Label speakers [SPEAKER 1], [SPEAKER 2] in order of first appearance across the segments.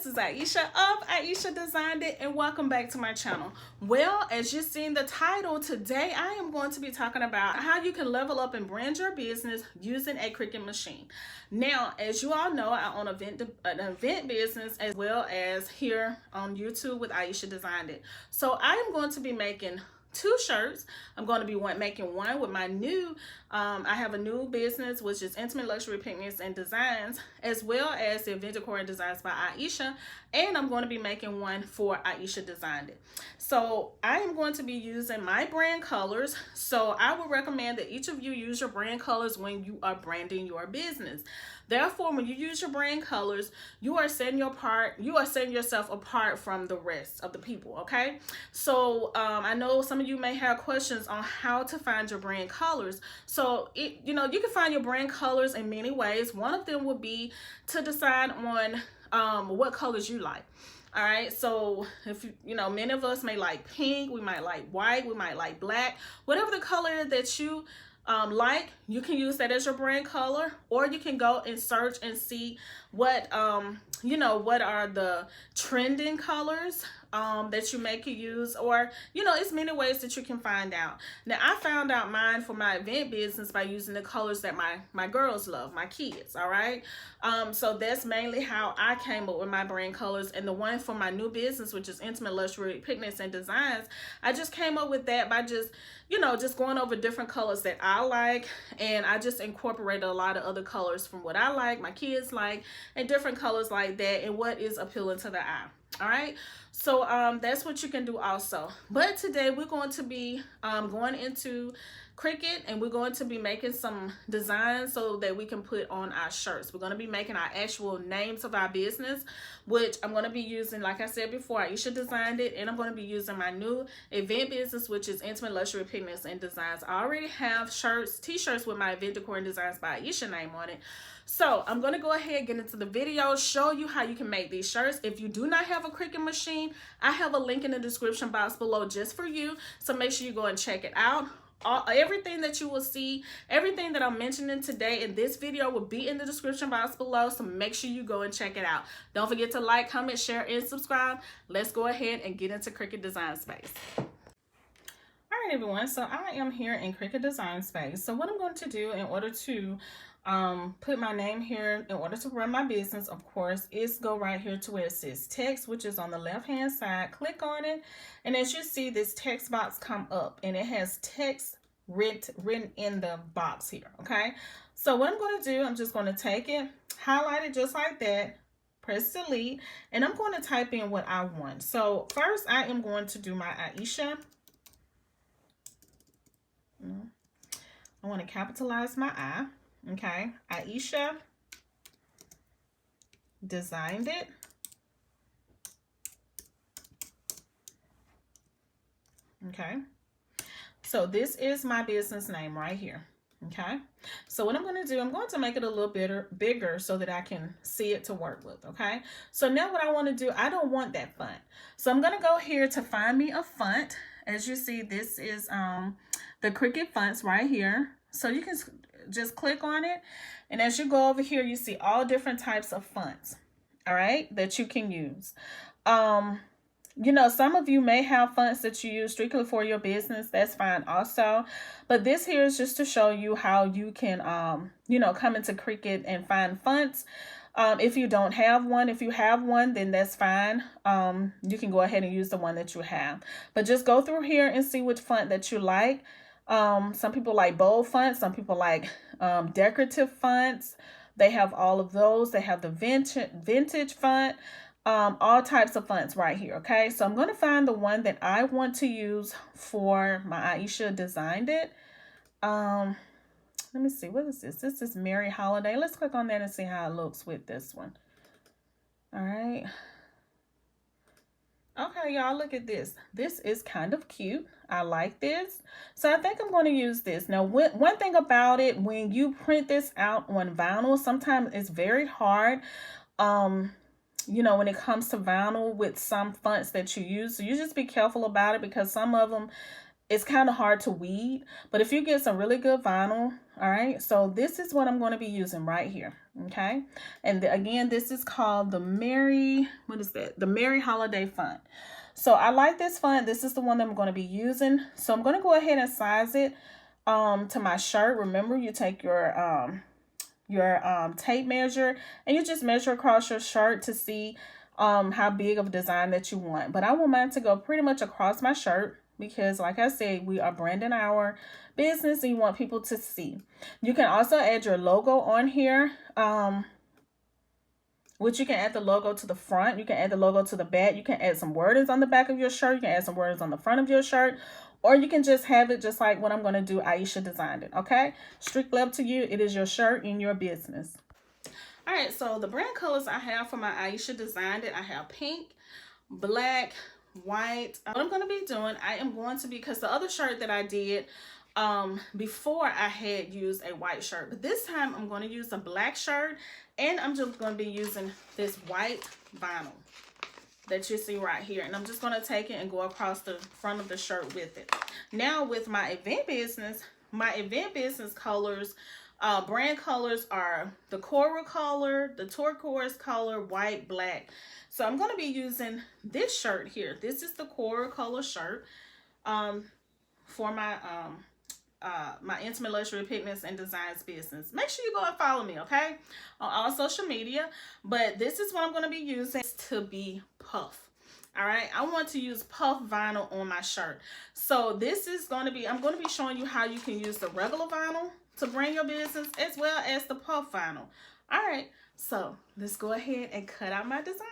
[SPEAKER 1] is Ieasha of Ieasha Designed It, and welcome back to my channel. Well, as you've seen the title, today I am going to be talking about how you can level up and brand your business using a Cricut machine. Now, as you all know, I own an event business as well as here on YouTube with Ieasha Designed It. So I am going to be making two shirts. I'm going to be making one with my new I have a new business, which is Intimate Luxury Picnics and Designs, as well as the Event Decor and Designs by Ieasha, and I'm going to be making one for Ieasha Designed It. So I am going to be using my brand colors. So I would recommend that each of you use your brand colors when you are branding your business. Therefore, when you use your brand colors, you are setting yourself apart from the rest of the people, okay? So I know some of you may have questions on how to find your brand colors. So you can find your brand colors in many ways. One of them would be to decide on what colors you like. All right, so if many of us may like pink, we might like white, we might like black, whatever the color that you like, you can use that as your brand color, or you can go and search and see what what are the trending colors that you may use, or it's many ways that you can find out. Now I found out mine for my event business by using the colors that my girls love, my kids. All right, so that's mainly how I came up with my brand colors. And the one for my new business, which is Intimate Luxury Picnics and Designs, I just came up with that by just going over different colors that I like, and I just incorporated a lot of other colors from what I like, my kids like, and different colors like that, and what is appealing to the eye. All right, so that's what you can do also. But today we're going to be going into Cricut, and we're going to be making some designs so that we can put on our shirts. We're going to be making our actual names of our business, which I'm going to be using, like I said before, Ieasha Designed It, and I'm going to be using my new event business, which is Intimate Luxury Picnics and Designs. I already have t-shirts with my Event Decor and Designs by Ieasha name on it. So I'm going to go ahead and get into the video, show you how you can make these shirts. If you do not have a Cricut machine, I have a link in the description box below just for you. So make sure you go and check it out. Everything that you will see, everything that I'm mentioning today in this video will be in the description box below. So make sure you go and check it out. Don't forget to like, comment, share, and subscribe. Let's go ahead and get into Cricut Design Space. All right, everyone. So I am here in Cricut Design Space. So what I'm going to do in order to put my name here, in order to run my business, of course, is go right here to where it says text, which is on the left hand side. Click on it, and as you see, this text box come up, and it has text written in the box here. Okay, so what I'm going to do, I'm just going to take it, highlight it just like that, press delete, and I'm going to type in what I want. So first I am going to do my Ieasha. I want to capitalize my I. Okay, Ieasha Designed It. Okay, so this is my business name right here. Okay, so what I'm going to do, I'm going to make it a little bigger so that I can see it to work with. Okay, so now what I want to do, I don't want that font, so I'm going to go here to find me a font. As you see, this is the Cricut fonts right here. So you can just click on it, and as you go over here, you see all different types of fonts, all right, that you can use. Some of you may have fonts that you use strictly for your business. That's fine also, but this here is just to show you how you can come into Cricut and find fonts. If you don't have one, if you have one, then that's fine. You can go ahead and use the one that you have, but just go through here and see which font that you like. Some people like bold fonts, some people like decorative fonts. They have all of those. They have the vintage font, all types of fonts right here. Okay, so I'm going to find the one that I want to use for my Ieasha Designed It. Let me see, what is this? This is Merry Holiday. Let's click on that and see how it looks with this one. All right. Okay, y'all, look at this. This is kind of cute. I like this. So I think I'm going to use this. Now, one thing about it, when you print this out on vinyl, sometimes it's very hard, when it comes to vinyl with some fonts that you use. So you just be careful about it, because some of them, it's kind of hard to weed. But if you get some really good vinyl, all right, so this is what I'm going to be using right here. Okay, and again, this is called the Merry, what is that? The Merry Holiday Font. So I like this font. This is the one that I'm going to be using. So I'm going to go ahead and size it to my shirt. Remember, you take your tape measure and you just measure across your shirt to see how big of a design that you want. But I want mine to go pretty much across my shirt because, like I said, we are branding our business and you want people to see. You can also add your logo on here, which you can add the logo to the front. You can add the logo to the back. You can add some wordings on the back of your shirt. You can add some wordings on the front of your shirt. Or you can just have it just like what I'm going to do. Ieasha designed it. Okay? Strictly up to you. It is your shirt in your business. All right. So the brand colors I have for my Ieasha designed it. I have pink, black, white. What I'm going to be doing, I am going to be, because the other shirt that I did before I had used a white shirt, but this time I'm going to use a black shirt, and I'm just going to be using this white vinyl that you see right here, and I'm just going to take it and go across the front of the shirt with it. Now with my event business colors, brand colors are the coral color, the turquoise color, white, black. So I'm going to be using this shirt here. This is the coral color shirt for my my Intimate Luxury Pigments and Designs business. Make sure you go and follow me, okay, on all social media. But this is what I'm going to be using to be puff. All right, I want to use puff vinyl on my shirt. So this is going to be, I'm going to be showing you how you can use the regular vinyl to brand your business as well as the puff vinyl. All right, so let's go ahead and cut out my design.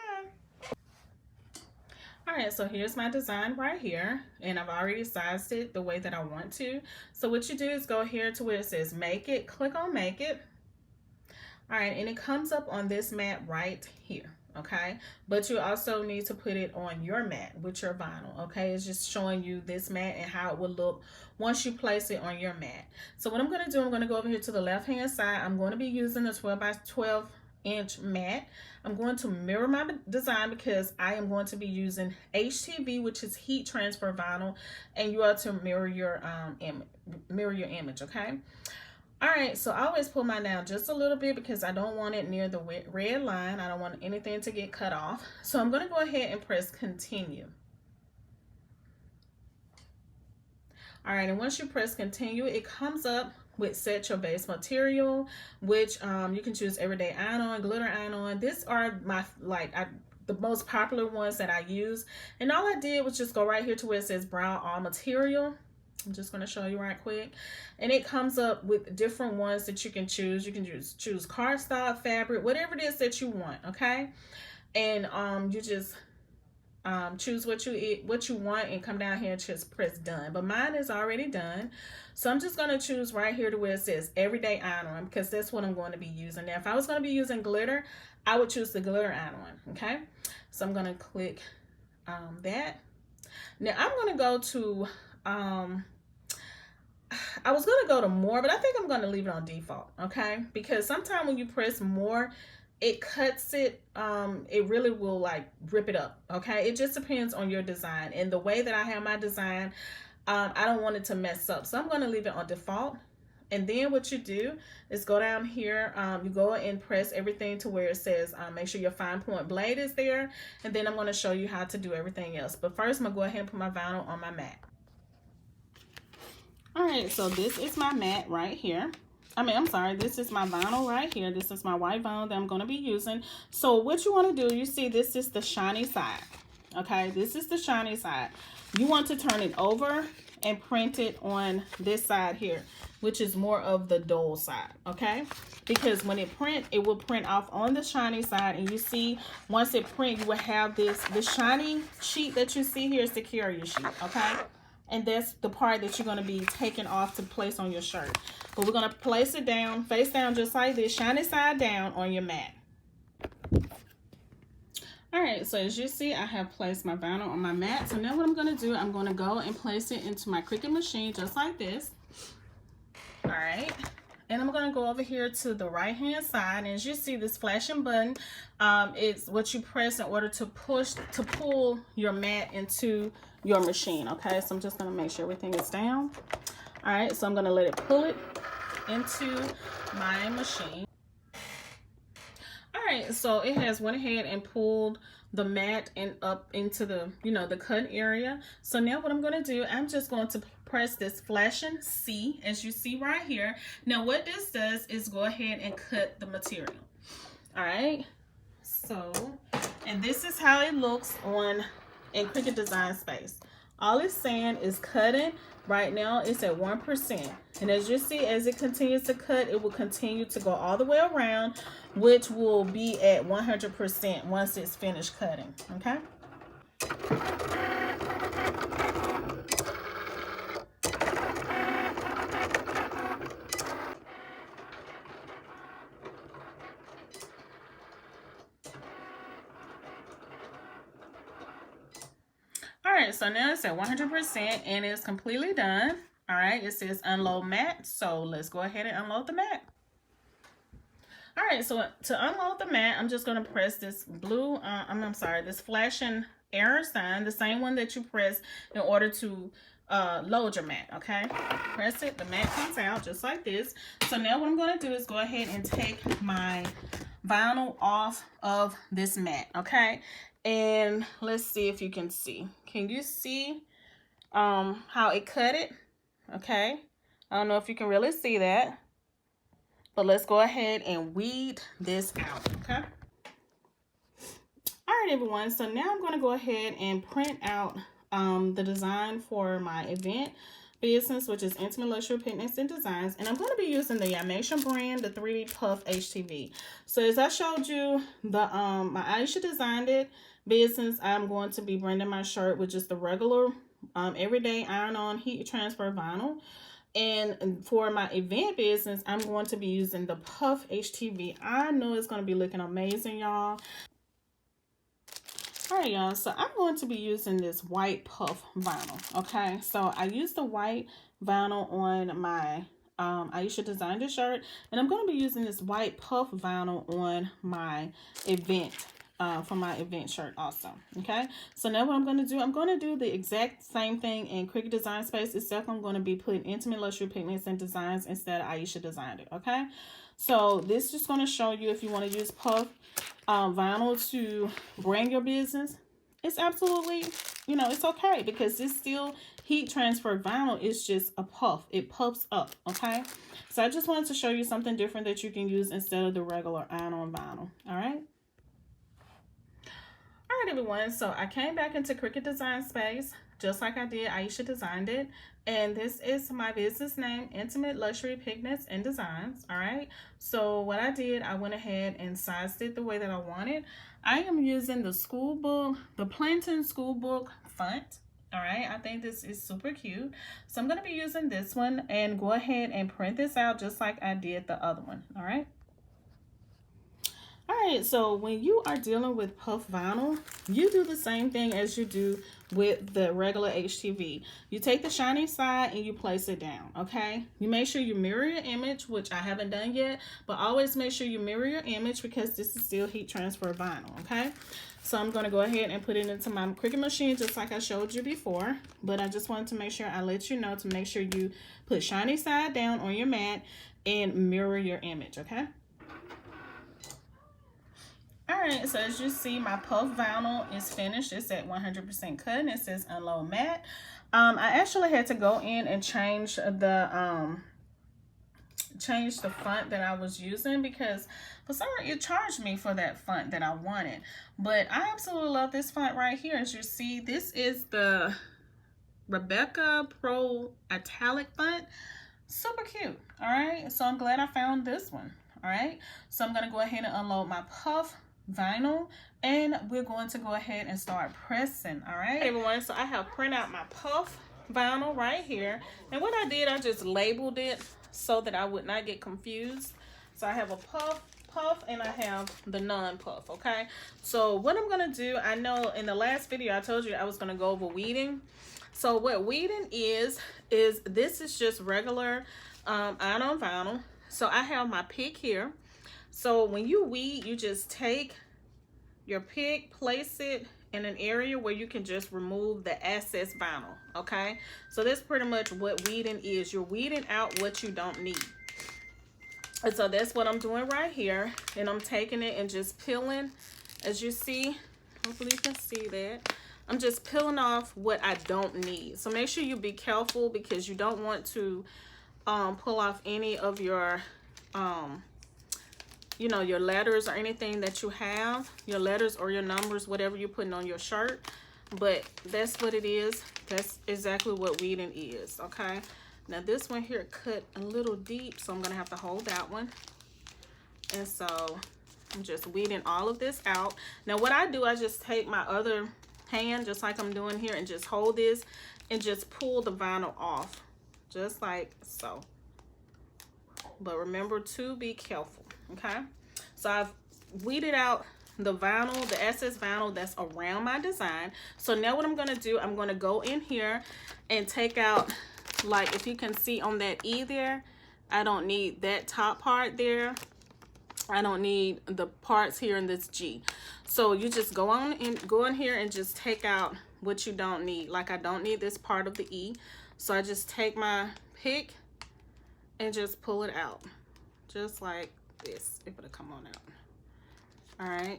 [SPEAKER 1] All right, so here's my design right here, and I've already sized it the way that I want to. So what you do is go here to where it says make it, click on make it. All right, and it comes up on this mat right here, okay? But you also need to put it on your mat with your vinyl, okay? It's just showing you this mat and how it will look once you place it on your mat. So what I'm gonna do, I'm gonna go over here to the left-hand side. I'm gonna be using the 12 by 12 inch mat. I'm going to mirror my design because I am going to be using HTV, which is heat transfer vinyl, and you are to mirror your image, okay? All right, so I always pull mine down just a little bit because I don't want it near the red line. I don't want anything to get cut off. So I'm going to go ahead and press continue. All right, and once you press continue, it comes up with set your base material, which you can choose everyday iron-on, glitter iron-on. These are my the most popular ones that I use. And all I did was just go right here to where it says brown all material. I'm just going to show you right quick. And it comes up with different ones that you can choose. You can choose cardstock, fabric, whatever it is that you want, okay? And you just choose what you want and come down here and just press done. But mine is already done. So I'm just going to choose right here to where it says everyday iron-on because that's what I'm going to be using. Now, if I was going to be using glitter, I would choose the glitter iron-on, okay? So I'm going to click that. Now, I'm going to go to, I was going to go to more, but I think I'm going to leave it on default, okay? Because sometimes when you press more, it cuts it, it really will like rip it up, okay? It just depends on your design. And the way that I have my design, I don't want it to mess up. So I'm going to leave it on default. And then what you do is go down here, you go and press everything to where it says, make sure your fine point blade is there. And then I'm going to show you how to do everything else. But first, I'm going to go ahead and put my vinyl on my mat. All right, so this is my mat right here. I'm sorry, this is my vinyl right here. This is my white vinyl that I'm going to be using. So what you want to do, you see this is the shiny side, okay? This is the shiny side. You want to turn it over and print it on this side here, which is more of the dull side, okay? Because when it print, it will print off on the shiny side, and you see once it print, you will have this shiny sheet that you see here is the carrier sheet, okay? And that's the part that you're going to be taking off to place on your shirt. But we're going to place it down, face down, just like this, shiny side down on your mat. All right, so as you see, I have placed my vinyl on my mat. So now what I'm going to do, I'm going to go and place it into my Cricut machine just like this. All right, and I'm going to go over here to the right hand side, and as you see, this flashing button is what you press in order to pull your mat into your machine. Okay, so I'm just going to make sure everything is down. All right, so I'm going to let it pull it into my machine. right, so it has went ahead and pulled the mat and up into the, the cut area. So now what I'm going to do, I'm just going to press this flashing C, as you see right here. Now what this does is go ahead and cut the material. All right, so, and this is how it looks in Cricut Design Space. All it's saying is cutting. Right now it's at 1. And as you see, as it continues to cut, it will continue to go all the way around, which will be at 100% once it's finished cutting, okay? All right, so now it's at 100% and it's completely done. All right, it says unload mat, so let's go ahead and unload the mat. All right, so to unload the mat, I'm just gonna press this blue, this flashing arrow sign, the same one that you press in order to load your mat, okay? Press it, the mat comes out just like this. So now what I'm gonna do is go ahead and take my vinyl off of this mat, okay? And let's see if you can see. Can you see how it cut it? Okay, I don't know if you can really see that, but let's go ahead and weed this out, okay? All right, everyone, so now I'm gonna go ahead and print out the design for my event business, which is Intimate Luxury Picnics and Designs, and I'm going to be using the Ieasha brand, the 3D Puff HTV. So as I showed you, the my Ieasha Designed It business, I'm going to be branding my shirt with just the regular everyday iron-on heat transfer vinyl. And for my event business, I'm going to be using the Puff HTV. I know it's going to be looking amazing, y'all. All right, y'all, so I'm going to be using this white puff vinyl, okay? So I used the white vinyl on my Ieasha Designed It shirt, and I'm going to be using this white puff vinyl on my event, for my event shirt also, okay? So now what I'm going to do, I'm going to do the exact same thing in Cricut Design Space, except I'm going to be putting Intimate Luxury Picnics and Designs instead of Ieasha Designed It, okay? So this is just going to show you if you want to use puff vinyl to brand your business. It's absolutely, it's okay, because it's still heat transfer vinyl. It's just a puff. It puffs up, okay? So I just wanted to show you something different that you can use instead of the regular iron-on vinyl, all right? All right, everyone, so I came back into Cricut Design Space, just like I did Ieasha Designed It. And this is my business name, Intimate Luxury Picnics and Designs, all right? So what I did, I went ahead and sized it the way that I wanted. I am using the school book, the Plantain school book font, all right? I think this is super cute. So I'm gonna be using this one and go ahead and print this out just like I did the other one, all right? All right, so when you are dealing with puff vinyl, you do the same thing as you do with the regular HTV. You take the shiny side and you place it down, okay? You make sure you mirror your image, which I haven't done yet, but always make sure you mirror your image because this is still heat transfer vinyl, okay? So I'm gonna go ahead and put it into my Cricut machine just like I showed you before, but I just wanted to make sure I let you know to make sure you put shiny side down on your mat and mirror your image, okay? All right, so as you see, my puff vinyl is finished. It's at 100% cut, and it says unload mat. I actually had to go in and change the font that I was using because for some reason it charged me for that font that I wanted. But I absolutely love this font right here. As you see, this is the Rebecca Pro Italic font. Super cute. All right, so I'm glad I found this one. All right, so I'm gonna go ahead and unload my puff vinyl and we're going to go ahead and start pressing. All right, everyone, so I have printed out my puff vinyl right here, and what I did, I just labeled it so that I would not get confused. So I have a puff, and I have the non-puff, okay? So what I'm gonna do, I know in the last video I told you I was gonna go over weeding. So what weeding is this is just regular iron-on vinyl. So I have my pick here. So when you weed, you just take your pick, place it in an area where you can just remove the excess vinyl, okay? So that's pretty much what weeding is. You're weeding out what you don't need. And so that's what I'm doing right here. And I'm taking it and just peeling, as you see. Hopefully you can see that. I'm just peeling off what I don't need. So make sure you be careful because you don't want to pull off any of your, you know, your letters or anything that you have. Your letters or your numbers, whatever you're putting on your shirt. But that's what it is. That's exactly what weeding is, okay? Now this one here cut a little deep, so I'm gonna have to hold that one. And so I'm just weeding all of this out. Now what I do, I just take my other hand, just like I'm doing here, and just hold this and just pull the vinyl off, just like so. But remember to be careful, okay? So I've weeded out the vinyl, the excess vinyl that's around my design. So now what I'm gonna do, I'm gonna go in here and take out, like if you can see on that E there, I don't need that top part there. I don't need the parts here in this G. So you just go in here and just take out what you don't need. Like I don't need this part of the E. So I just take my pick and just pull it out. Just like this, if it'll come on out. All right,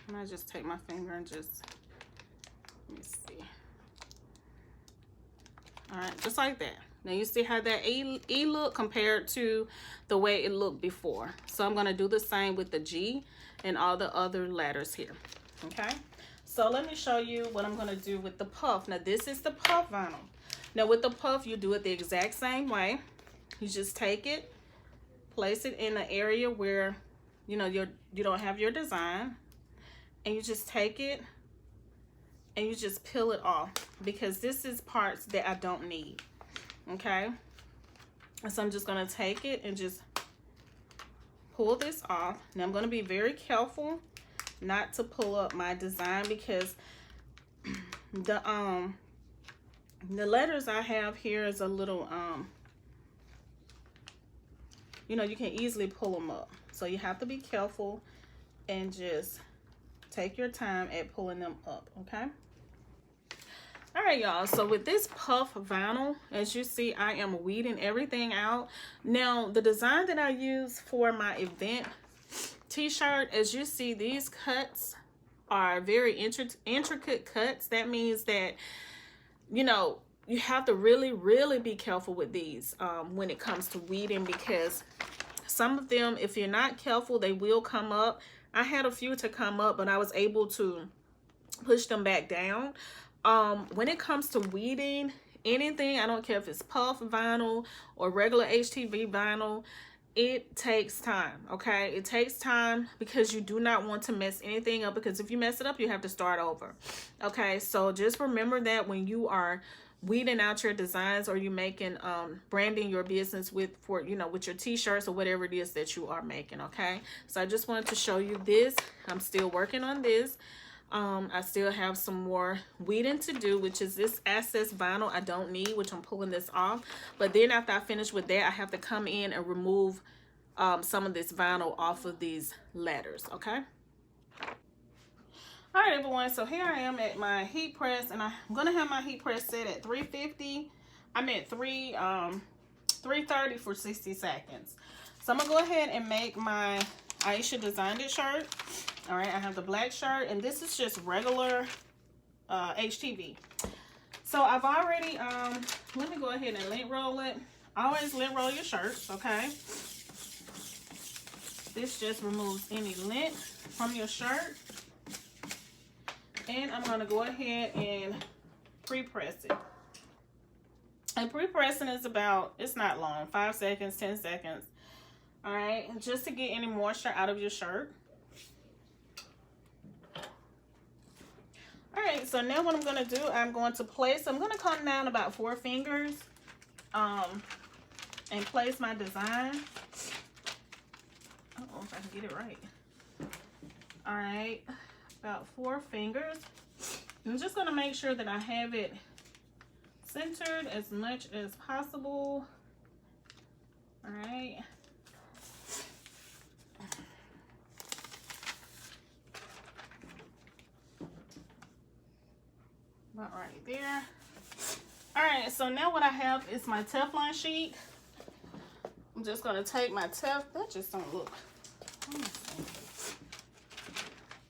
[SPEAKER 1] and I just take my finger and just, let me see. All right, just like that. Now you see how that E look compared to the way it looked before. So I'm gonna do the same with the G and all the other letters here, okay? So let me show you what I'm gonna do with the puff. Now this is the puff vinyl. Now with the puff, you do it the exact same way. You just take it, place it in an area where, you know, you don't have your design, and you just take it and you just peel it off because this is parts that I don't need. Okay, so I'm just gonna take it and just pull this off. Now I'm gonna be very careful not to pull up my design because the letters I have here is a little you know, you can easily pull them up, so you have to be careful and just take your time at pulling them up, okay? All right, y'all, so with this puff vinyl, as you see, I am weeding everything out. Now, the design that I use for my event t-shirt, as you see, these cuts are very intricate cuts. That means that, you know, you have to really be careful with these when it comes to weeding, because some of them, if you're not careful, they will come up. I had a few to come up, but I was able to push them back down. When it comes to weeding anything, I don't care if it's puff vinyl or regular HTV vinyl, it takes time, okay? It takes time because you do not want to mess anything up, because if you mess it up, you have to start over, okay? So just remember that when you are weeding out your designs, or you making branding your business with your t-shirts or whatever it is that you are making, okay? So I just wanted to show you this. I'm still working on this. I still have some more weeding to do, which is this excess vinyl I don't need, which I'm pulling this off. But then after I finish with that, I have to come in and remove some of this vinyl off of these letters, okay? All right, everyone, so here I am at my heat press, and I'm gonna have my heat press set at 350. I'm at 330 for 60 seconds. So I'm gonna go ahead and make my Ieasha Designed It shirt. All right, I have the black shirt, and this is just regular HTV. So I've already, let me go ahead and lint roll it. Always lint roll your shirts, okay? This just removes any lint from your shirt. And I'm gonna go ahead and pre-press it. And pre-pressing is about, it's not long, 5 seconds, 10 seconds. All right, just to get any moisture out of your shirt. All right, so now what I'm gonna do, I'm going to come down about 4 fingers and place my design. Uh-oh, if I can get it right. All right, about 4 fingers. I'm just gonna make sure that I have it centered as much as possible. All right. About right there. All right, so now what I have is my Teflon sheet. I'm just gonna take my tape. That just don't look.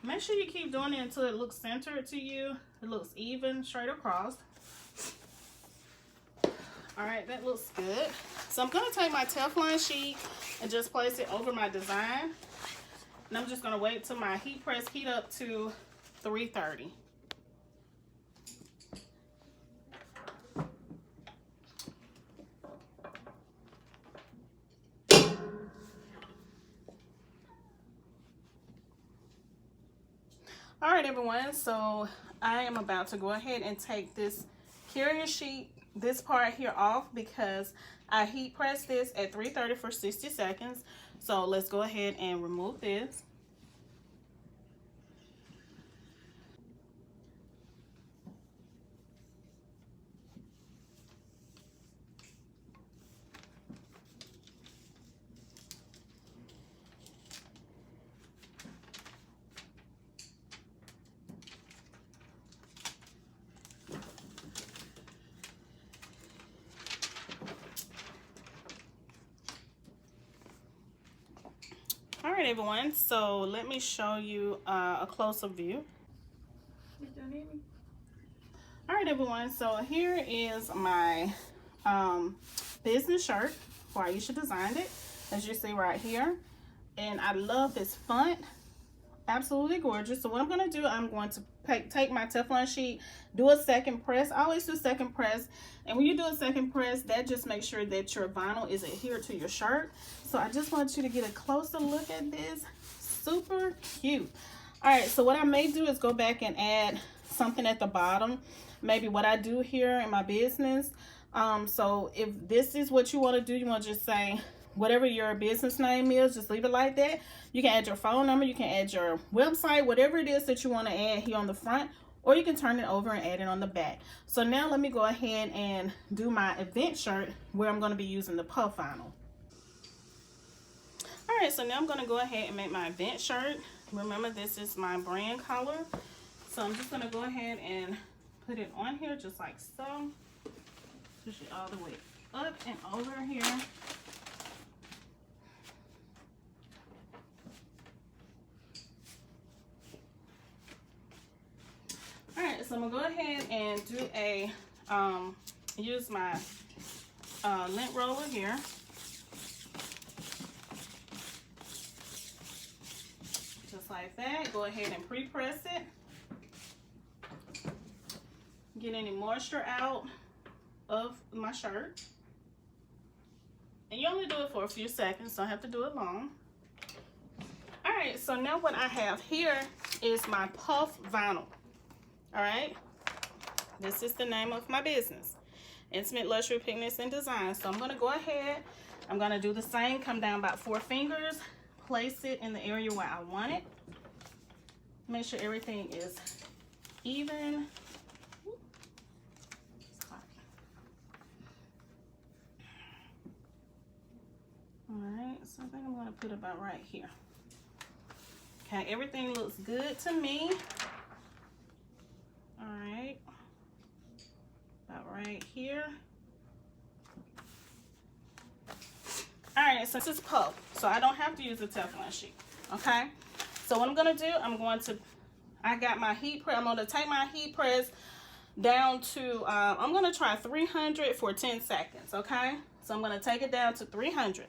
[SPEAKER 1] Make sure you keep doing it until it looks centered to you. It looks even, straight across. All right, that looks good. So I'm gonna take my Teflon sheet and just place it over my design. And I'm just gonna wait till my heat press heat up to 330. All right, everyone, so I am about to go ahead and take this carrier sheet, this part here off, because I heat pressed this at 330 for 60 seconds. So let's go ahead and remove this. All right, everyone, so let me show you a closer view. All right, everyone, so here is my business shirt for Ieasha Designed It, as you see right here. And I love this font, absolutely gorgeous. So what I'm going to do, I'm going to take my Teflon sheet, do a second press. I always do second press, and when you do a second press, that just makes sure that your vinyl is adhered to your shirt. So I just want you to get a closer look at this. Super cute. All right, so what I may do is go back and add something at the bottom, maybe what I do here in my business. So if this is what you want to do, you want to just say whatever your business name is, just leave it like that. You can add your phone number, you can add your website, whatever it is that you want to add here on the front, or you can turn it over and add it on the back. So now let me go ahead and do my event shirt where I'm going to be using the puff vinyl. All right, so now I'm going to go ahead and make my event shirt. Remember, this is my brand color. So I'm just going to go ahead and put it on here just like so. Push it all the way up and over here. All right, so I'm gonna go ahead and do a use my lint roller here. Just like that. Go ahead and pre-press it. Get any moisture out of my shirt. And you only do it for a few seconds, don't have to do it long. All right, so now what I have here is my puff vinyl. All right, this is the name of my business, Intimate Luxury Pigments and Design. So I'm going to go ahead, I'm going to do the same, come down about 4 fingers, place it in the area where I want it. Make sure everything is even. All right, so I think I'm going to put about right here. Okay, everything looks good to me. All right, about right here. All right, so this is puff, so I don't have to use a Teflon sheet, okay? So what I'm gonna do, I got my heat press, I'm gonna take my heat press down to, I'm gonna try 300 for 10 seconds, okay? So I'm gonna take it down to 300.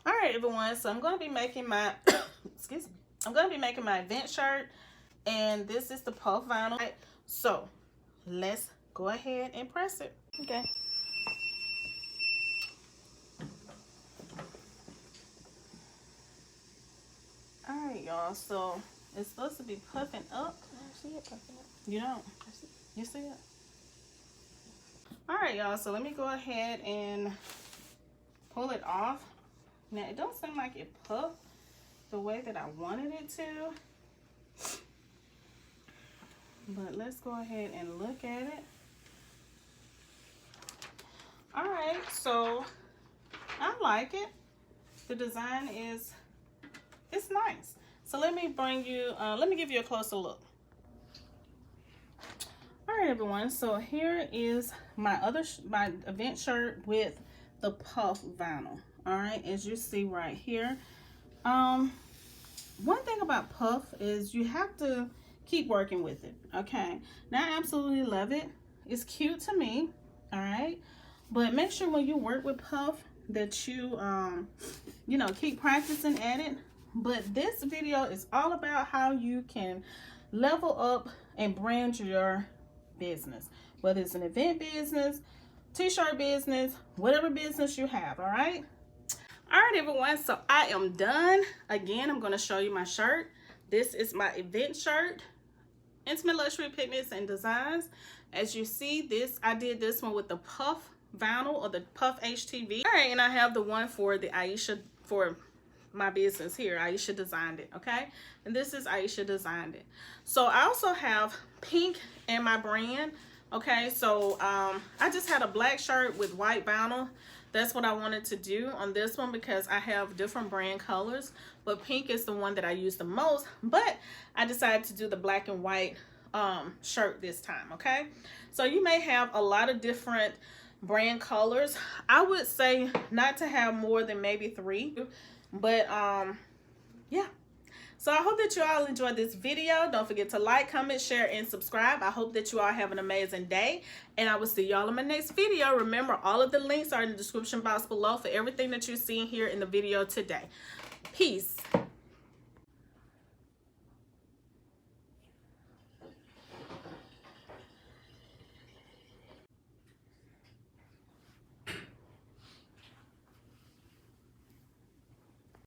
[SPEAKER 1] All right, everyone, so I'm gonna be making my, excuse me, I'm gonna be making my event shirt. And this is the puff vinyl. So let's go ahead and press it. Okay. All right, y'all. So it's supposed to be puffing up. I see it puffing up. You don't? I see it. You see it? All right, y'all. So let me go ahead and pull it off. Now it don't seem like it puffed the way that I wanted it to. But let's go ahead and look at it. All right, so I like it. The design it's nice. So let me give you a closer look. All right, everyone. So here is my event shirt with the puff vinyl. All right, as you see right here. One thing about puff is you have to keep working with it. Okay, now I absolutely love it. It's cute to me. All right, but make sure when you work with puff that you you know, keep practicing at it. But this video is all about how you can level up and brand your business, whether it's an event business, t-shirt business, whatever business you have. All right, everyone, so I am done. Again, I'm going to show you my shirt. This is my event shirt, Intimate Luxury Pigments and Designs. As you see, this, I did this one with the puff vinyl or the puff HTV. All right, and I have the one for the Ieasha, for my business here, Ieasha Designed It. Okay, and this is Ieasha Designed It. So I also have pink in my brand. Okay, so I just had a black shirt with white vinyl. That's what I wanted to do on this one because I have different brand colors, but pink is the one that I use the most. But I decided to do the black and white shirt this time. Okay, so you may have a lot of different brand colors. I would say not to have more than maybe 3, but yeah. So I hope that you all enjoyed this video. Don't forget to like, comment, share, and subscribe. I hope that you all have an amazing day, and I will see y'all in my next video. Remember, all of the links are in the description box below for everything that you're seeing here in the video today. Peace.